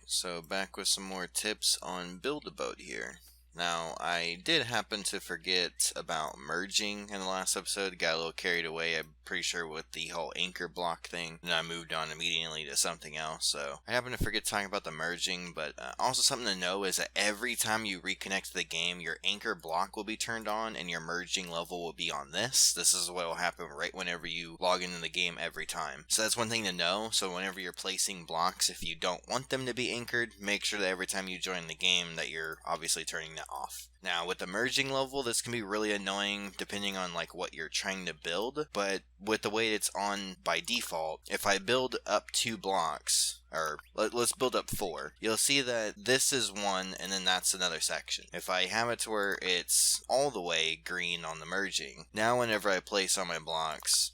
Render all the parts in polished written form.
So back with some more tips on Build-A-Boat here. Now, I did happen to forget about merging in the last episode, got a little carried away, I'm pretty sure, with the whole anchor block thing, and I moved on immediately to something else, so I happened to forget talking about the merging, but also something to know is that every time you reconnect to the game, your anchor block will be turned on, and your merging level will be on this. This is what will happen right whenever you log into the game every time. So that's one thing to know, so whenever you're placing blocks, if you don't want them to be anchored, make sure that every time you join the game that you're obviously turning that off. Now with the merging level, this can be really annoying depending on like what you're trying to build, but with the way it's on by default, if I build up 2 blocks, or let's build up 4, you'll see that this is one and then that's another section. If I have it to where it's all the way green on the merging, now whenever I place on my blocks,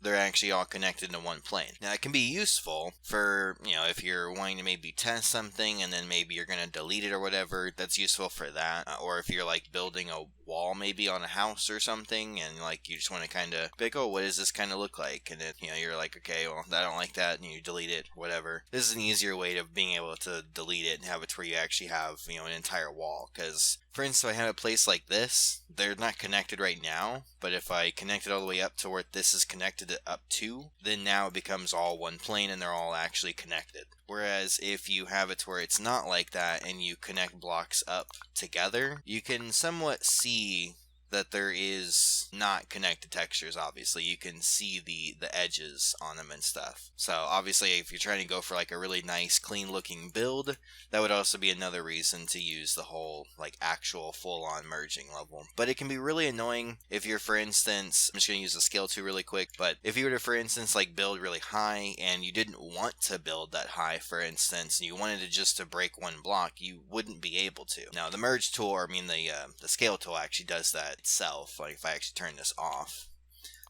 they're actually all connected to one plane. Now, it can be useful for, if you're wanting to maybe test something and then maybe you're going to delete it or whatever, that's useful for that. Or if you're like building a wall maybe on a house or something and like you just want to kind of be like, oh, what does this kind of look like? And then, you're like, okay, well, I don't like that, and you delete it, whatever. This is an easier way of being able to delete it and have it to where you actually have, an entire wall. Because, for instance, if I have a place like this, they're not connected right now, but if I connect it all the way up to where this is connected up to, then now it becomes all one plane and they're all actually connected. Whereas if you have it to where it's not like that and you connect blocks up together, you can somewhat see that there is not connected textures. Obviously you can see the edges on them and stuff. So obviously if you're trying to go for like a really nice clean looking build, that would also be another reason to use the whole like actual full-on merging level. But it can be really annoying if you're, for instance, I'm just going to use the scale 2 really quick, but if you were to, for instance, like build really high and you didn't want to build that high, for instance, and you wanted to just to break one block, you wouldn't be able to. Now the merge tool, or the scale tool actually does that itself. Like if I actually turn this off,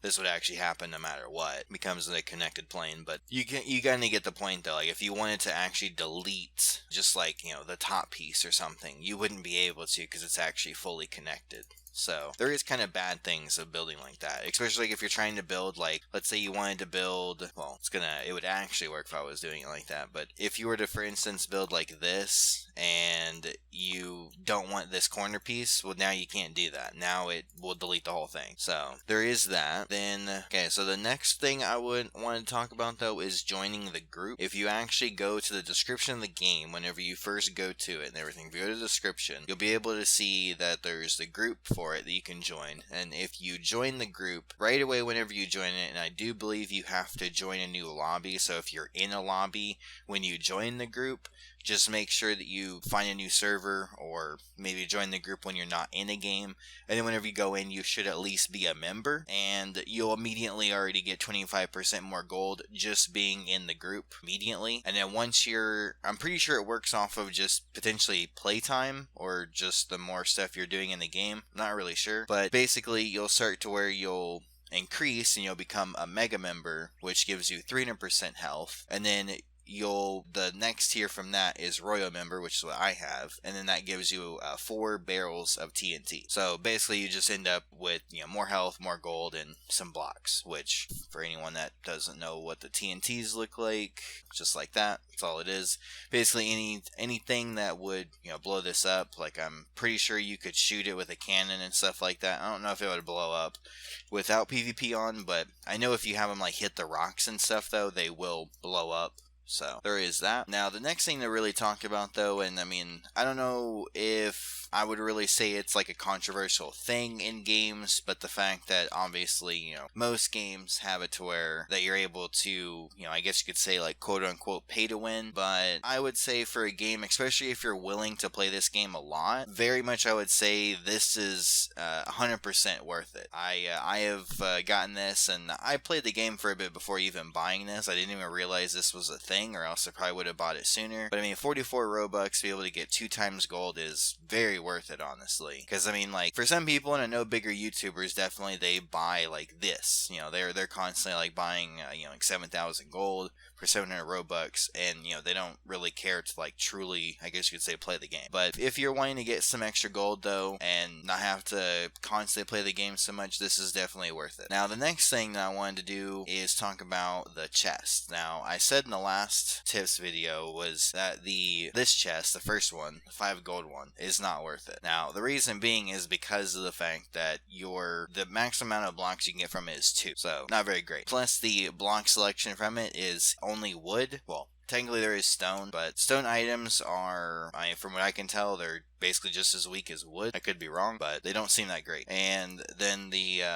this would actually happen no matter what. It becomes a connected plane, but you kind of get the point though. Like if you wanted to actually delete just like, the top piece or something, you wouldn't be able to because it's actually fully connected. So there is kind of bad things of building like that, especially like if you're trying to build, like, let's say you wanted to build, well, it would actually work if I was doing it like that, but if you were to, for instance, build like this and you don't want this corner piece, well, now you can't do that. Now it will delete the whole thing. So there is that. Then, okay, so the next thing I would want to talk about though is joining the group. If you actually go to the description of the game, whenever you first go to it and everything, if you go to the description, you'll be able to see that there's the group for it that you can join. And if you join the group right away whenever you join it, and I do believe you have to join a new lobby, so if you're in a lobby when you join the group, just make sure that you find a new server or maybe join the group when you're not in a game, and then whenever you go in, you should at least be a member, and you'll immediately already get 25% more gold just being in the group immediately. And then once I'm pretty sure it works off of just potentially playtime or just the more stuff you're doing in the game. I'm not really sure, but basically you'll start to where you'll increase and you'll become a mega member, which gives you 300% health, and then the next tier from that is Royal Member, which is what I have, and then that gives you 4 barrels of TNT. So basically you just end up with more health, more gold, and some blocks, which for anyone that doesn't know what the TNTs look like, just like that, that's all it is. Basically anything that would blow this up, like I'm pretty sure you could shoot it with a cannon and stuff like that. I don't know if it would blow up without PvP on, but I know if you have them like hit the rocks and stuff though, they will blow up. So there is that. Now the next thing to really talk about though, and I don't know if I would really say it's like a controversial thing in games, but the fact that obviously, most games have it to where that you're able to, I guess you could say like quote unquote pay to win, but I would say for a game, especially if you're willing to play this game a lot, very much I would say this is 100% worth it. I have gotten this, and I played the game for a bit before even buying this. I didn't even realize this was a thing, or else I probably would have bought it sooner. But 44 Robux to be able to get 2 times gold is very worth it, honestly. Because like for some people, and I know bigger YouTubers definitely, they buy like this. They're constantly like buying like 7,000 gold for 700 Robux, and they don't really care to like truly, I guess you could say, play the game. But if you're wanting to get some extra gold though, and not have to constantly play the game so much, this is definitely worth it. Now the next thing that I wanted to do is talk about the chest. Now I said in the last last tips video was that this chest, the first one, the 5 gold one, is not worth it. Now, the reason being is because of the fact that the maximum amount of blocks you can get from it is 2, so not very great. Plus, the block selection from it is only wood. Well, technically there is stone, but stone items are, from what I can tell, they're basically just as weak as wood. I could be wrong, but they don't seem that great. And then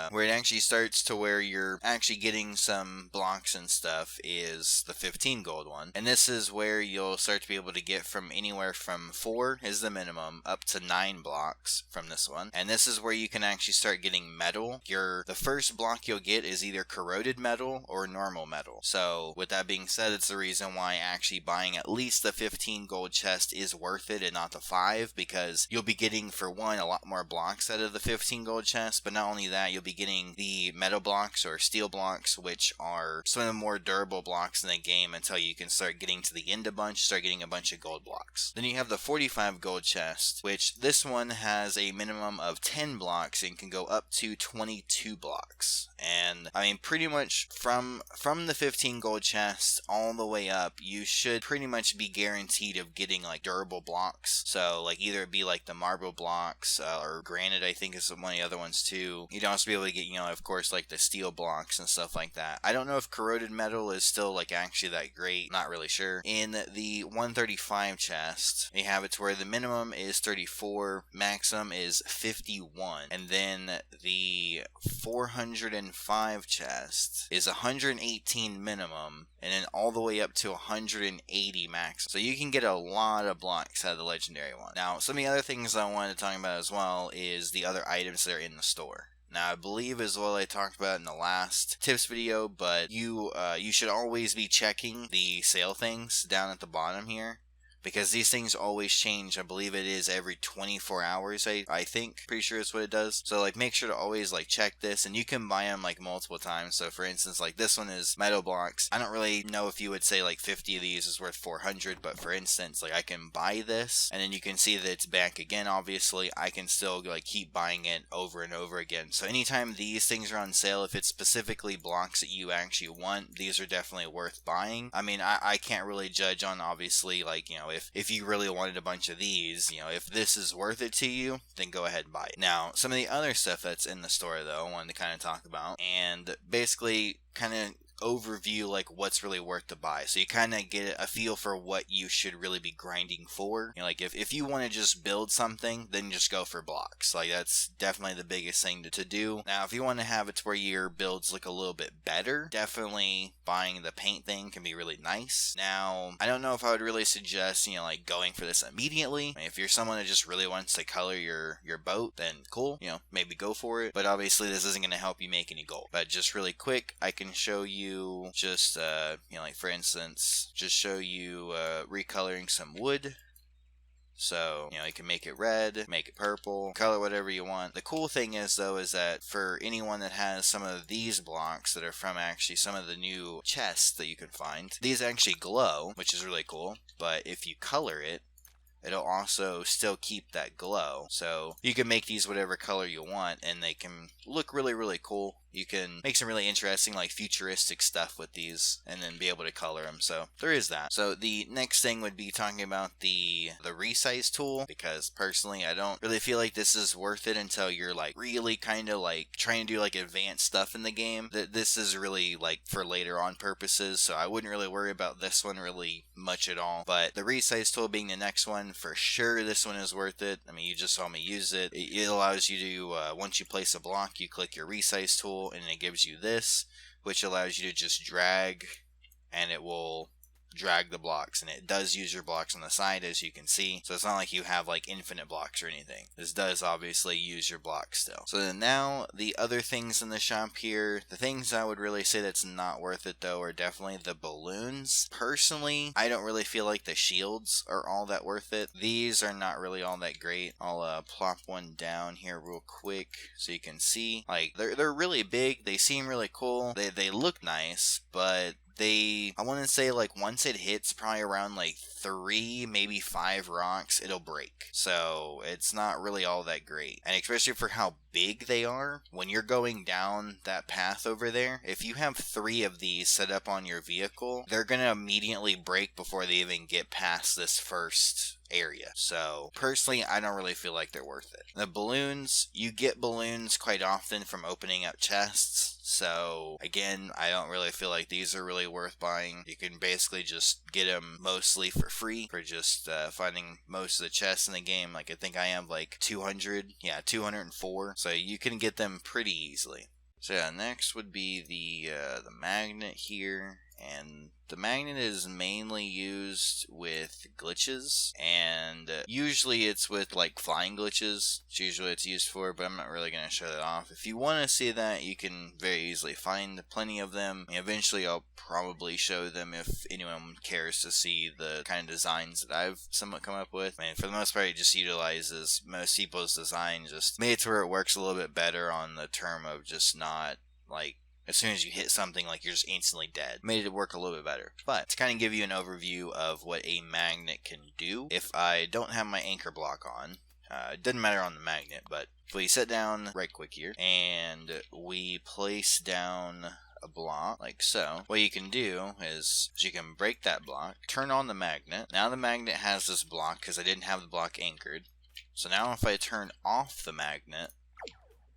where it actually starts to where you're actually getting some blocks and stuff is the 15 gold one. And this is where you'll start to be able to get from anywhere from 4 is the minimum up to 9 blocks from this one. And this is where you can actually start getting metal. The first block you'll get is either corroded metal or normal metal. So with that being said, it's the reason why actually buying at least the 15 gold chest is worth it and not the 5, because you'll be getting, for one, a lot more blocks out of the 15 gold chest, but not only that, you'll be getting the metal blocks or steel blocks, which are some of the more durable blocks in the game until you can start getting to the end start getting a bunch of gold blocks. Then you have the 45 gold chest, which this one has a minimum of 10 blocks and can go up to 22 blocks. And pretty much from the 15 gold chest all the way up, you should pretty much be guaranteed of getting like durable blocks. So like either it be like the marble blocks or granite, I think is one of the other ones too. You'd also be able to get, of course, like the steel blocks and stuff like that. I don't know if corroded metal is still like actually that great, not really sure. In the 135 chest, you have it to where the minimum is 34, maximum is 51, and then the 405 chest is 118 minimum, and then all the way up to 180 max. So you can get a lot of blocks out of the legendary one. Now, some of the other things I wanted to talk about as well is the other items that are in the store. Now, I believe as well I talked about in the last tips video, but you should always be checking the sale things down at the bottom here, because these things always change. I believe it is every 24 hours, I think. Pretty sure it's what it does. So, like, make sure to always, like, check this, and you can buy them, like, multiple times. So, for instance, like, this one is metal blocks. I don't really know if you would say, like, 50 of these is worth 400, but for instance, like, I can buy this, and then you can see that it's back again, obviously. I can still, like, keep buying it over and over again. So, anytime these things are on sale, if it's specifically blocks that you actually want, these are definitely worth buying. I can't really judge on, obviously, like, if you really wanted a bunch of these, if this is worth it to you, then go ahead and buy it. Now, some of the other stuff that's in the store, though, I wanted to kind of talk about, and basically kind of overview like what's really worth to buy, so you kind of get a feel for what you should really be grinding for. Like if you want to just build something, then just go for blocks. Like that's definitely the biggest thing to do. Now if you want to have it to where your builds look a little bit better, definitely buying the paint thing can be really nice. Now I don't know if I would really suggest like going for this immediately. If you're someone that just really wants to color your boat, then cool, maybe go for it, but obviously this isn't going to help you make any gold. But just really quick, I can show you just like for instance, just show you recoloring some wood. So, you can make it red, make it purple, color whatever you want. The cool thing is, though, is that for anyone that has some of these blocks that are from actually some of the new chests that you can find, these actually glow, which is really cool. But if you color it, it'll also still keep that glow. So you can make these whatever color you want, and they can look really, really cool. You can make some really interesting, like, futuristic stuff with these, and then be able to color them. So there is that. So the next thing would be talking about the resize tool, because personally I don't really feel like this is worth it until you're like really kind of like trying to do like advanced stuff in the game. This is really like for later on purposes, so I wouldn't really worry about this one really much at all. But the resize tool being the next one, for sure this one is worth it. You just saw me use it. It allows you to once you place a block, you click your resize tool, and it gives you this, which allows you to just drag, and it will drag the blocks, and it does use your blocks on the side, as you can see. So it's not like you have like infinite blocks or anything. This does obviously use your blocks still. So then now the other things in the shop here, the things I would really say that's not worth it though are definitely the balloons. Personally, I don't really feel like the shields are all that worth it. These are not really all that great. I'll plop one down here real quick so you can see. Like they're really big, they seem really cool, they look nice, but I want to say like once it hits probably around like 3, maybe 5 rocks, it'll break. So it's not really all that great. And especially for how big they are, when you're going down that path over there, if you have 3 of these set up on your vehicle, they're going to immediately break before they even get past this first area. So personally, I don't really feel like they're worth it. The balloons, you get balloons quite often from opening up chests. So again, I don't really feel like these are really worth buying. You can basically just get them mostly for free for just finding most of the chests in the game. Like I think I have like 204. So you can get them pretty easily. So yeah, next would be the magnet here. And the magnet is mainly used with glitches, and usually it's with like flying glitches. It's usually what it's used for, but I'm not really going to show that off. If you want to see that, you can very easily find plenty of them. And eventually I'll probably show them if anyone cares to see the kind of designs that I've somewhat come up with. I mean, for the most part, it just utilizes most people's design, just made it to where it works a little bit better on the term of just not like as soon as you hit something, like you're just instantly dead. Made it work a little bit better. But to kind of give you an overview of what a magnet can do, if I don't have my anchor block on, it doesn't matter on the magnet, but if we sit down right quick here and we place down a block like so, what you can do is you can break that block, turn on the magnet. Now the magnet has this block because I didn't have the block anchored. So now if I turn off the magnet,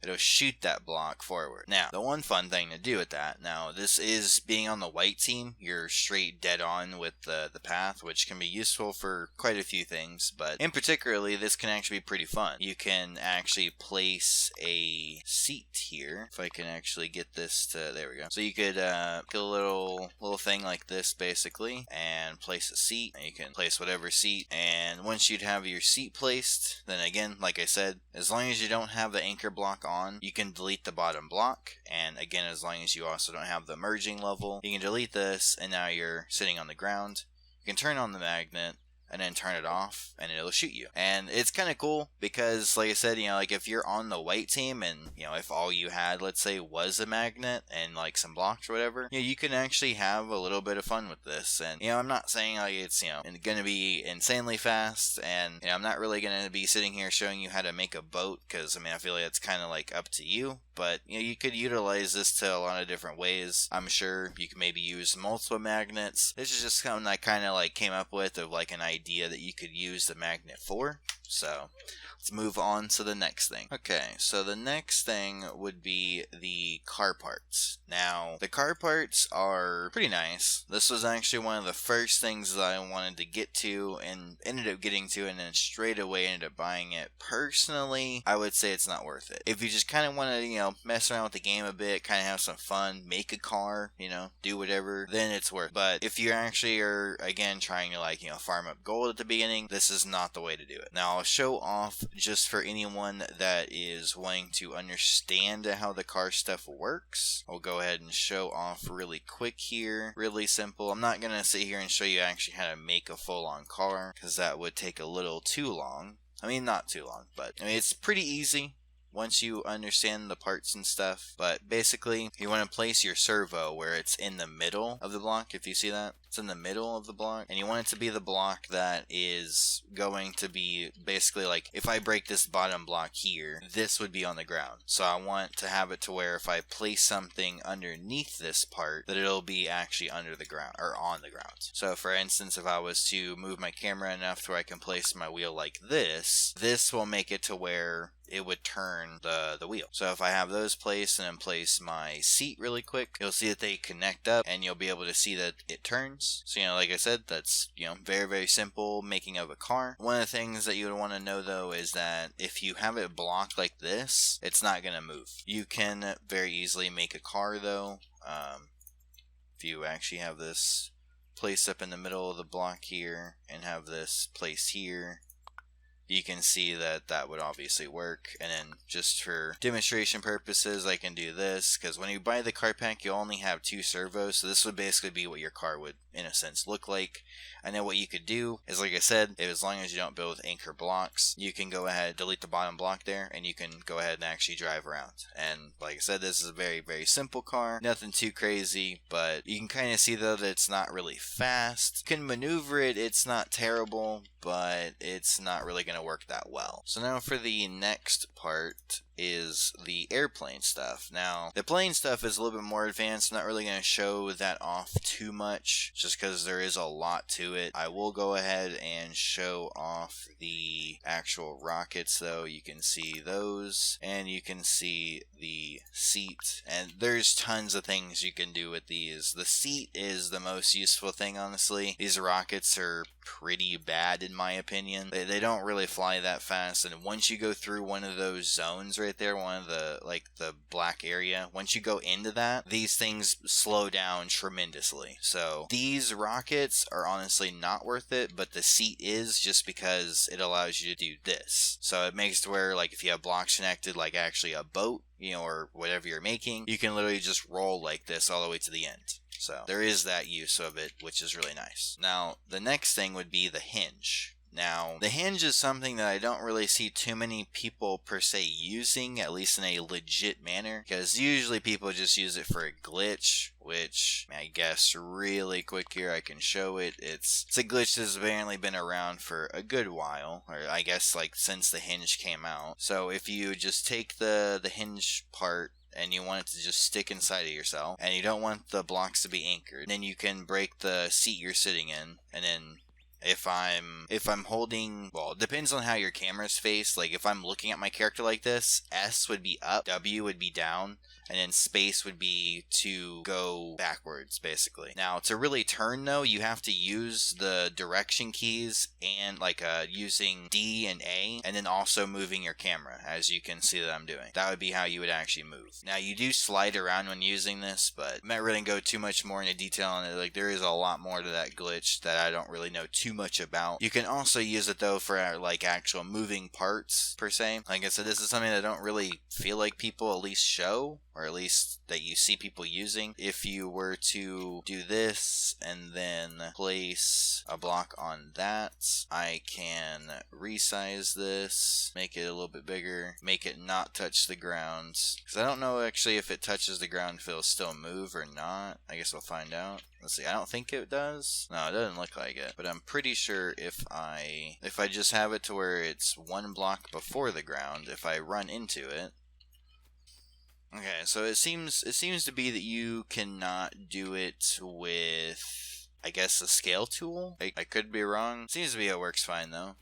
it'll shoot that block forward. Now, the one fun thing to do with that, now this is being on the white team, you're straight dead on with the path, which can be useful for quite a few things, but in particularly, this can actually be pretty fun. You can actually place a seat here, if I can actually get this to, there we go. So you could get a little thing like this, basically, and place a seat, and you can place whatever seat, and once you'd have your seat placed, then again, like I said, as long as you don't have the anchor block on, you can delete the bottom block, and again, as long as you also don't have the merging level, you can delete this, and now you're sitting on the ground. You can turn on the magnet, and then turn it off, and it'll shoot you. And it's kind of cool, because, like I said, you know, like, if you're on the white team, and, you know, if all you had, let's say, was a magnet, and, like, some blocks or whatever, you know, you can actually have a little bit of fun with this. And, you know, I'm not saying, like, it's, you know, gonna be insanely fast, and, you know, I'm not really gonna be sitting here showing you how to make a boat, because, I mean, I feel like it's kind of, like, up to you. But, you know, you could utilize this to a lot of different ways. I'm sure you can maybe use multiple magnets. This is just something I kind of, like, came up with of, like, an idea that you could use the magnet for. So let's move on to the next thing. Okay, so the next thing would be the car parts. Now, the car parts are pretty nice. This was actually one of the first things that I wanted to get to and ended up getting to, and then straight away ended up buying it. Personally, I would say it's not worth it. If you just kind of want to, you know, mess around with the game a bit, kind of have some fun, make a car, you know, do whatever, then it's worth it. But if you actually are, again, trying to, like, you know, farm up gold at the beginning, this is not the way to do it. Now, I'll show off just for anyone that is wanting to understand how the car stuff works. I'll go ahead and show off really quick here. Really simple. I'm not going to sit here and show you actually how to make a full-on car, because that would take a little too long. I mean, not too long, but I mean, it's pretty easy once you understand the parts and stuff. But basically, you want to place your servo where it's in the middle of the block. If you see that, it's in the middle of the block, and you want it to be the block that is going to be basically like, if I break this bottom block here, this would be on the ground. So I want to have it to where if I place something underneath this part, that it'll be actually under the ground or on the ground. So for instance, if I was to move my camera enough to where I can place my wheel like this, this will make it to where it would turn the wheel. So if I have those placed and then place my seat really quick, you'll see that they connect up, and you'll be able to see that it turns. So, you know, like I said, that's, you know, very, very simple making of a car. One of the things that you would want to know, though, is that if you have it blocked like this, it's not going to move. You can very easily make a car, though. If you actually have this placed up in the middle of the block here and have this placed here, you can see that that would obviously work. And then just for demonstration purposes, I can do this, because when you buy the car pack, you only have 2 servos, so this would basically be what your car would, in a sense, look like. And then what you could do is, like I said, as long as you don't build with anchor blocks, you can go ahead, delete the bottom block there, and you can go ahead and actually drive around. And like I said, this is a very, very simple car, nothing too crazy, but you can kind of see though that it's not really fast. You can maneuver it, it's not terrible, but it's not really going to work that well. So now for the next part is the airplane stuff. Now, the plane stuff is a little bit more advanced. I'm not really going to show that off too much, just because there is a lot to it. I will go ahead and show off the actual rockets, though. You can see those, and you can see the seat, and there's tons of things you can do with these. The seat is the most useful thing, honestly. These rockets are pretty bad in my opinion. They don't really fly that fast, and once you go through one of those zones right there, one of the, like, the black area, once you go into that, these things slow down tremendously. So these rockets are honestly not worth it, but the seat is, just because it allows you to do this. So it makes it where, like, if you have blocks connected, like actually a boat, you know, or whatever you're making, you can literally just roll like this all the way to the end. So there is that use of it, which is really nice. Now, the next thing would be the hinge. Now, the hinge is something that I don't really see too many people per se using, at least in a legit manner, because usually people just use it for a glitch, which I guess really quick here I can show it. It's a glitch that's apparently been around for a good while, or I guess like since the hinge came out. So if you just take the hinge part and you want it to just stick inside of yourself, and you don't want the blocks to be anchored, then you can break the seat you're sitting in, and then if I'm holding, well, it depends on how your camera's faced. Like, if I'm looking at my character like this, S would be up, W would be down, and then space would be to go backwards, basically. Now, to really turn, though, you have to use the direction keys and, like, using D and A, and then also moving your camera, as you can see that I'm doing. That would be how you would actually move. Now, you do slide around when using this, but I'm not really going to go too much more into detail on it. Like, there is a lot more to that glitch that I don't really know too much about. You can also use it, though, for, like, actual moving parts, per se. Like I said, this is something that I don't really feel like people at least show, or at least that you see people using. If you were to do this and then place a block on that, I can resize this, make it a little bit bigger, make it not touch the ground, because I don't know actually if it touches the ground if it'll still move or not. I guess we'll find out. Let's see, I don't think it does. No, it doesn't look like it. But I'm pretty sure if I just have it to where it's one block before the ground, if I run into it. Okay, so it seems to be that you cannot do it with, I guess, the scale tool. I could be wrong. Seems to be it works fine though.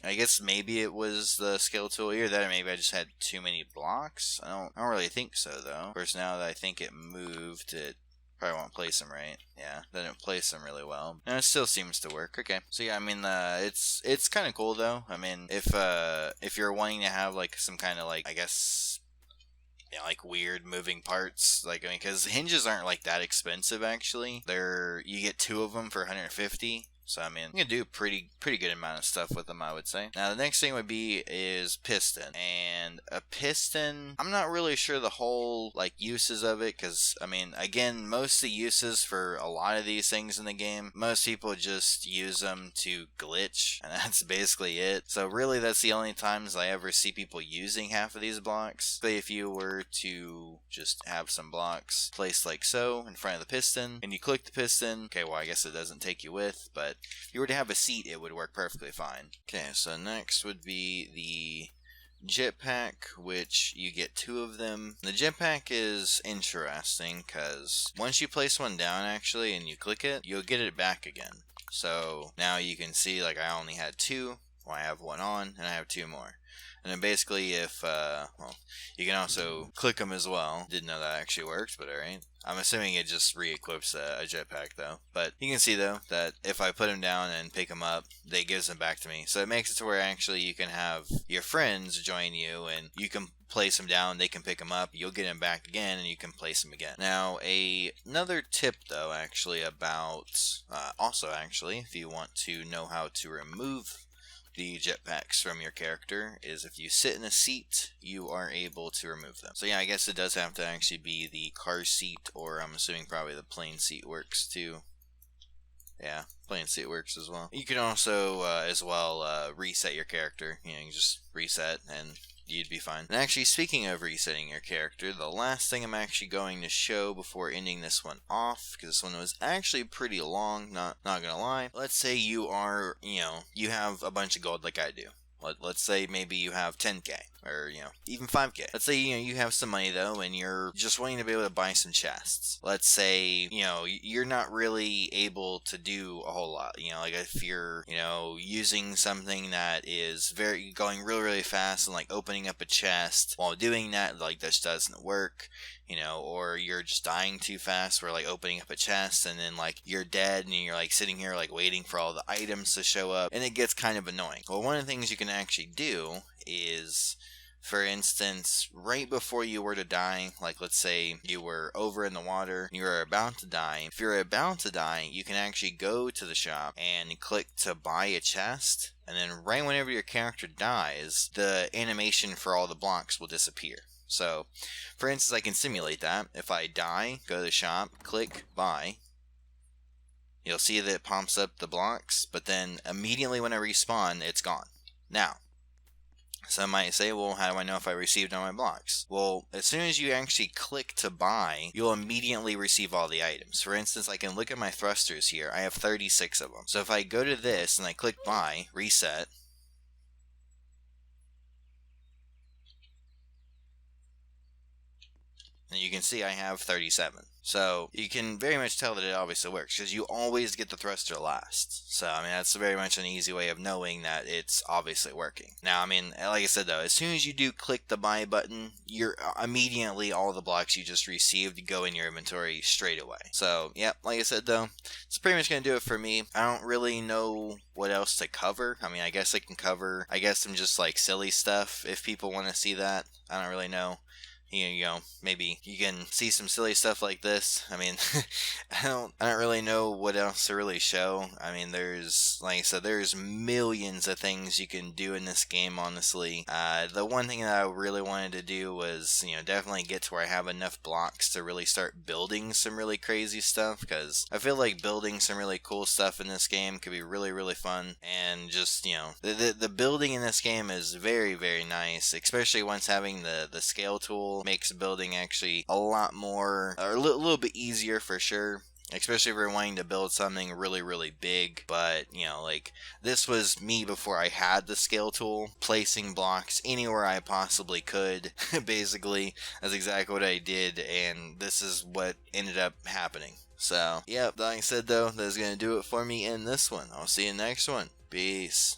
I guess maybe it was the scale tool here, that or maybe I just had too many blocks. I don't really think so though. Of course, now that I think it moved, it probably won't place them right. Yeah, didn't place them really well. And it still seems to work. Okay. So yeah, I mean, it's kind of cool though. I mean, if you're wanting to have like some kind of like, I guess, you know, like weird moving parts, like, I mean, because hinges aren't like that expensive actually. You get 2 of them for 150. So, I mean, you can do a pretty good amount of stuff with them, I would say. Now, the next thing would be is piston. And a piston, I'm not really sure the whole, like, uses of it, because, I mean, again, most of the uses for a lot of these things in the game, most people just use them to glitch, and that's basically it. So, really, that's the only times I ever see people using half of these blocks. But if you were to just have some blocks placed like so in front of the piston, and you click the piston, okay, well, I guess it doesn't take you with, but if you were to have a seat, it would work perfectly fine. Okay, so next would be the jetpack, which you get 2 of them. The jetpack is interesting because once you place one down, actually, and you click it, you'll get it back again. So now you can see, like, I only had 2. Well, I have 1 on, and I have 2 more. And then basically if, well, you can also click them as well. Didn't know that actually worked, but alright. I'm assuming it just re-equips a jetpack though. But you can see though that if I put them down and pick them up, they gives them back to me. So it makes it to where actually you can have your friends join you and you can place them down, they can pick them up, you'll get them back again, and you can place them again. Now, another tip though actually about, also actually, if you want to know how to remove the jetpacks from your character is if you sit in a seat, you are able to remove them. So yeah, I guess it does have to actually be the car seat, or I'm assuming probably the plane seat works too. Yeah, plane seat works as well. You can also, reset your character. You know, you can just reset and you'd be fine. And actually, speaking of resetting your character, the last thing I'm actually going to show before ending this one off, because this one was actually pretty long, not gonna lie. Let's say you are, you have a bunch of gold like I do. Let's say maybe you have 10k, or, even 5k. Let's say, you have some money, though, and you're just wanting to be able to buy some chests. Let's say, you're not really able to do a whole lot. Like if you're, using something that is going really, really fast and, like, opening up a chest while doing that, like, this doesn't work. Or you're just dying too fast for, like, opening up a chest, and then, like, you're dead, and you're, like, sitting here, like, waiting for all the items to show up, and it gets kind of annoying. Well, one of the things you can actually do is, for instance, right before you were to die, like, let's say you were over in the water, and you were about to die. If you're about to die, you can actually go to the shop and click to buy a chest, and then right whenever your character dies, the animation for all the blocks will disappear. So, for instance, I can simulate that. If I die, go to the shop, click buy, you'll see that it pumps up the blocks, but then immediately when I respawn, it's gone. Now, some might say, well, how do I know if I received all my blocks? Well, as soon as you actually click to buy, you'll immediately receive all the items. For instance, I can look at my thrusters here. I have 36 of them. So if I go to this and I click buy, reset, and you can see I have 37. So you can very much tell that it obviously works, because you always get the thruster last. So, I mean, that's very much an easy way of knowing that it's obviously working. Now, I mean, like I said though, as soon as you do click the buy button, you're immediately all the blocks you just received go in your inventory straight away. So, yeah, like I said though, it's pretty much going to do it for me. I don't really know what else to cover. I mean, I guess I can cover, some just like silly stuff if people want to see that. I don't really know. Maybe you can see some silly stuff like this. I mean, I don't really know what else to really show. I mean, there's, like I said, there's millions of things you can do in this game, honestly. The one thing that I really wanted to do was, definitely get to where I have enough blocks to really start building some really crazy stuff, because I feel like building some really cool stuff in this game could be really, really fun. And just, the building in this game is very, very nice, especially once having the scale tool makes building actually a lot more, or a little bit easier for sure, especially if you're wanting to build something really, really big. But, like, this was me before I had the scale tool, placing blocks anywhere I possibly could. Basically, that's exactly what I did, and this is what ended up happening. So, yeah, like I said though, that's going to do it for me in this one. I'll see you next one. Peace.